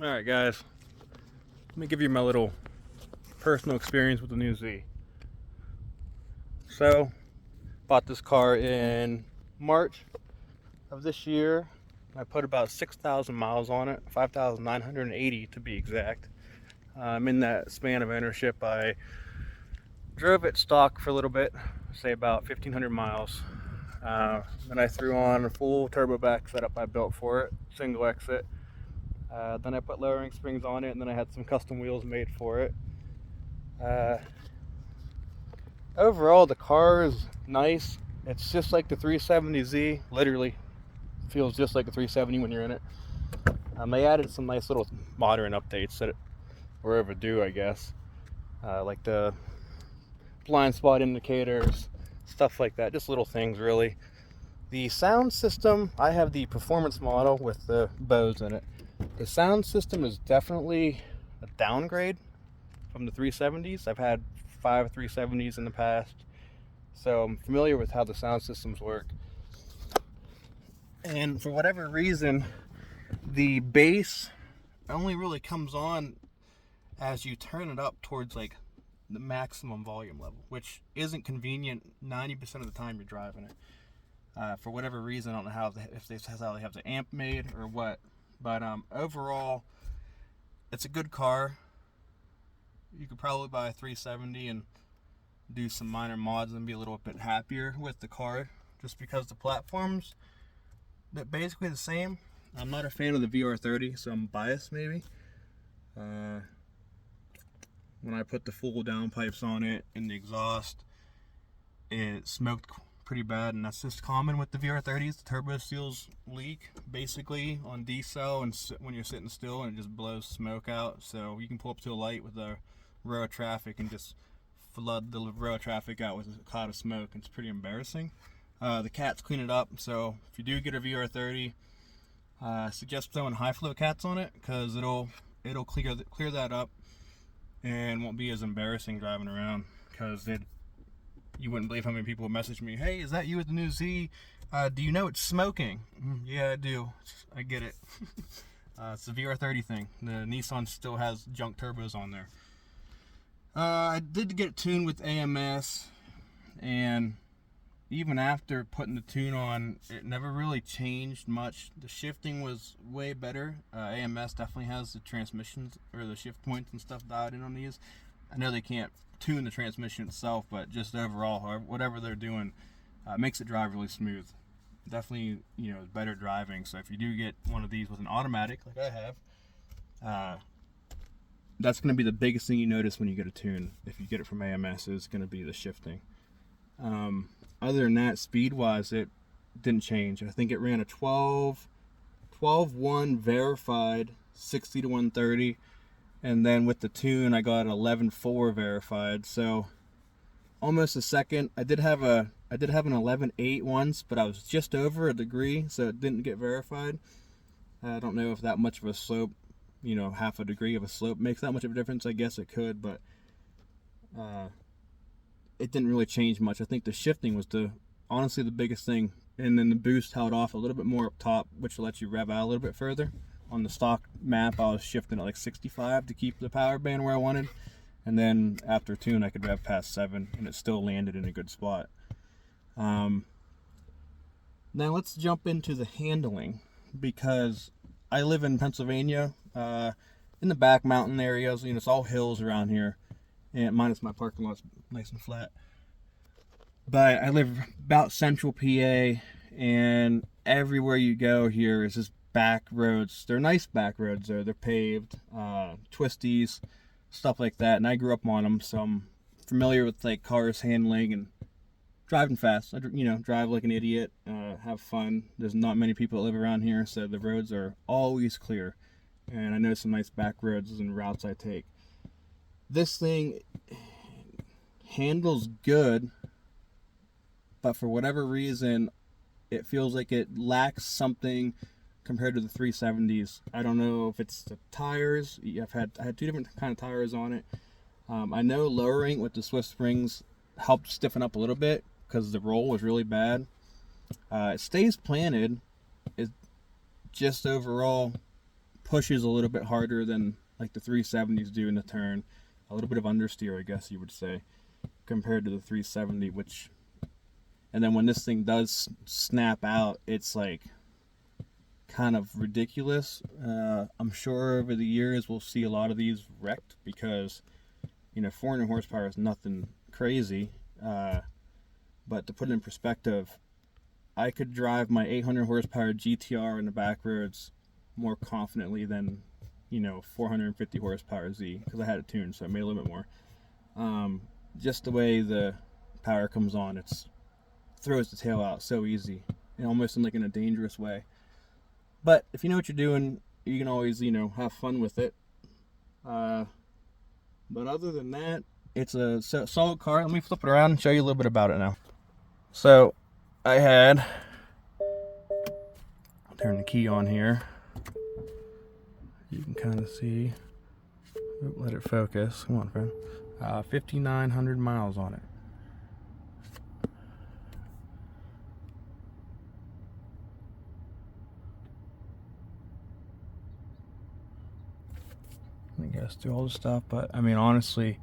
Alright guys, let me give you my little personal experience with the new Z. So, bought this car in March of this year. I put about 6,000 miles on it, 5,980 to be exact. In that span of ownership, I drove it stock for a little bit, say about 1,500 miles. Then I threw on a full turbo back setup I built for it, single exit. Then I put lowering springs on it, and then I had some custom wheels made for it. Uh, Overall, the car is nice. It's just like the 370Z. Literally, feels just like a 370 when you're in it. They added some nice little modern updates that were overdue, I guess. Like the blind spot indicators, stuff like that. Just little things, really. The sound system, I have the performance model with the Bose in it. The sound system is definitely a downgrade from the 370s. I've had 5 370s in the past, so I'm familiar with how the sound systems work. And for whatever reason, the bass only really comes on as you turn it up towards like the maximum volume level, which isn't convenient 90% of the time you're driving it. For whatever reason, I don't know if this has how they have the amp made or what, but overall, it's a good car. You could probably buy a 370 and do some minor mods and be a little bit happier with the car, just because the platforms, they're basically the same. I'm not a fan of the VR30, so I'm biased maybe. When I put the full downpipes on it and the exhaust, it smoked pretty bad, and that's just common with the VR30s. The turbo seals leak basically on decel and when you're sitting still, and it just blows smoke out. So you can pull up to a light with a row of traffic and just flood the row of traffic out with a cloud of smoke. It's pretty embarrassing. The cats clean it up, so if you do get a VR30, I suggest throwing high flow cats on it, because it'll clear that up and won't be as embarrassing driving around. Because you wouldn't believe how many people message me, "Hey, is that you with the new Z? Do you know it's smoking?" Yeah, I do. I get it. It's the VR30 thing. The Nissan still has junk turbos on there. I did get it tuned with AMS, and even after putting the tune on, it never really changed much. The shifting was way better. AMS definitely has the transmissions or the shift points and stuff dialed in on these. I know they can't tune the transmission itself, but just overall, whatever they're doing, makes it drive really smooth. Definitely, better driving. So if you do get one of these with an automatic, like I have, that's going to be the biggest thing you notice when you get a tune. If you get it from AMS, is going to be the shifting. Other than that, speed-wise, it didn't change. I think it ran a 12.1 verified, 60 to 130. And then with the tune, I got an 11.4 verified, so almost a second. I did have an 11.8 once, but I was just over a degree, so it didn't get verified. I don't know if that much of a slope, half a degree of a slope makes that much of a difference. I guess it could, but it didn't really change much. I think the shifting was honestly the biggest thing, and then the boost held off a little bit more up top, which lets you rev out a little bit further. On the stock map, I was shifting at like 65 to keep the power band where I wanted. And then after tune, I could rev past 7, and it still landed in a good spot. Now let's jump into the handling, because I live in Pennsylvania, in the back mountain areas. It's all hills around here, and minus my parking lot's nice and flat. But I live about central PA, and everywhere you go here is just back roads. They're nice back roads though. They're paved, twisties, stuff like that. And I grew up on them, so I'm familiar with like cars handling and driving fast. I drive like an idiot, have fun. There's not many people that live around here, so the roads are always clear. And I know some nice back roads and routes I take. This thing handles good, but for whatever reason, it feels like it lacks something compared to the 370s. I don't know if it's the tires. I had two different kind of tires on it. I know lowering with the Swift springs helped stiffen up a little bit because the roll was really bad. It stays planted. It just overall pushes a little bit harder than like the 370s do in the turn. A little bit of understeer, I guess you would say, compared to the 370, which, and then when this thing does snap out, it's like kind of ridiculous. I'm sure over the years we'll see a lot of these wrecked because, you know, 400 horsepower is nothing crazy. But to put it in perspective, I could drive my 800 horsepower GTR in the back roads more confidently than, you know, 450 horsepower Z, because I had it tuned, so I made a little bit more. Just the way the power comes on, it throws the tail out so easy, and almost in like in a dangerous way. But if you know what you're doing, you can always, you know, have fun with it. But other than that, it's a solid car. Let me flip it around and show you a little bit about it now. So I had, I'll turn the key on here. You can kind of see. Let it focus. Come on, friend. 5,900 miles on it. I guess through all the stuff, but I mean, honestly,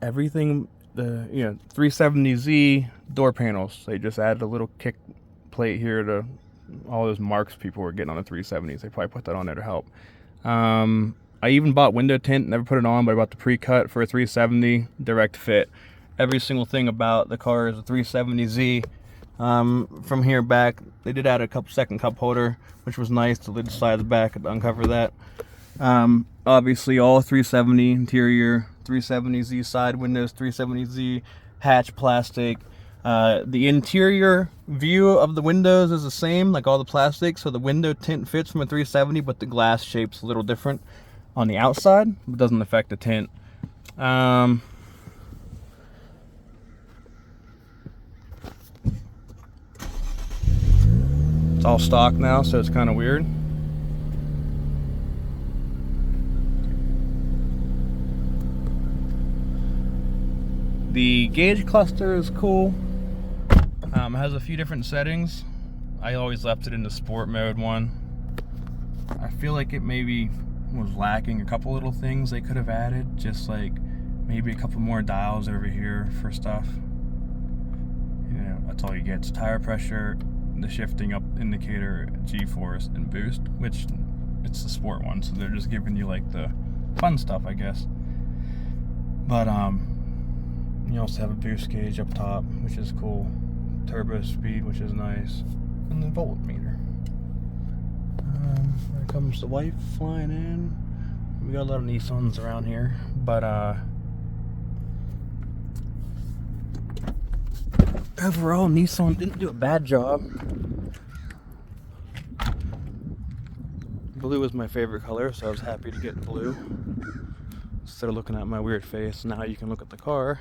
everything, the 370Z door panels, they just added a little kick plate here to all those marks people were getting on the 370s. They probably put that on there to help. I even bought window tint, never put it on, but I bought the pre-cut for a 370 direct fit. Every single thing about the car is a 370Z. From here back, they did add a second cup holder, which was nice. The lid slide the back to uncover that. Obviously all 370 interior, 370Z side windows, 370Z hatch plastic. The interior view of the windows is the same, like all the plastic, so the window tint fits from a 370, but the glass shape's a little different on the outside. It doesn't affect the tint. It's all stock now, so it's kind of weird. The gauge cluster is cool. It has a few different settings. I always left it in the sport mode one. I feel like it maybe was lacking a couple little things they could have added, just like maybe a couple more dials over here for stuff. You know, that's all you get. It's tire pressure, the shifting up indicator, G-force, and boost, which it's the sport one, so they're just giving you like the fun stuff, I guess. But you also have a boost gauge up top, which is cool. Turbo speed, which is nice. And the voltmeter. Here comes the wife flying in. We got a lot of Nissans around here, but overall Nissan didn't do a bad job. Blue is my favorite color, so I was happy to get blue. Instead of looking at my weird face, now you can look at the car.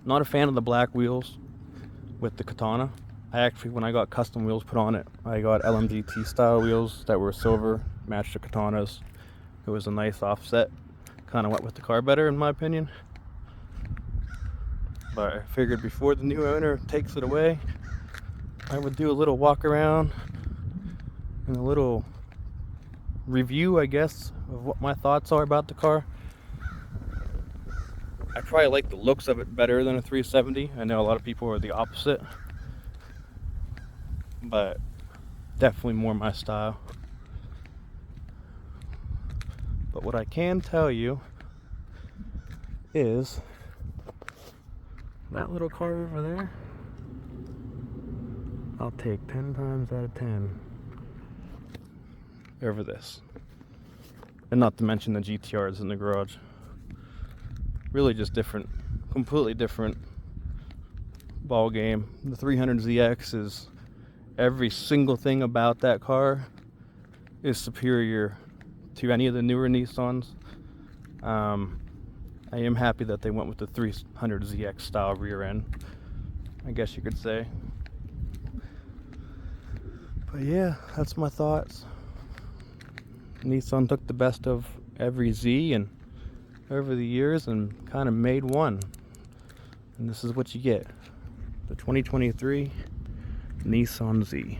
Not a fan of the black wheels with the Katana. I actually, when I got custom wheels put on it, I got LMGT style wheels that were silver, matched the Katanas. It was a nice offset. Kind of went with the car better, in my opinion. But I figured before the new owner takes it away, I would do a little walk around and a little review, I guess, of what my thoughts are about the car. I probably like the looks of it better than a 370. I know a lot of people are the opposite, but definitely more my style. But what I can tell you is that little car over there, I'll take 10 times out of 10 over this. And not to mention the GTRs in the garage. Really just different, completely different ball game. The 300ZX is, every single thing about that car is superior to any of the newer Nissans. I am happy that they went with the 300ZX style rear end, I guess you could say. But yeah, that's my thoughts. Nissan took the best of every Z and over the years and kind of made one, and this is what you get: the 2023 Nissan Z.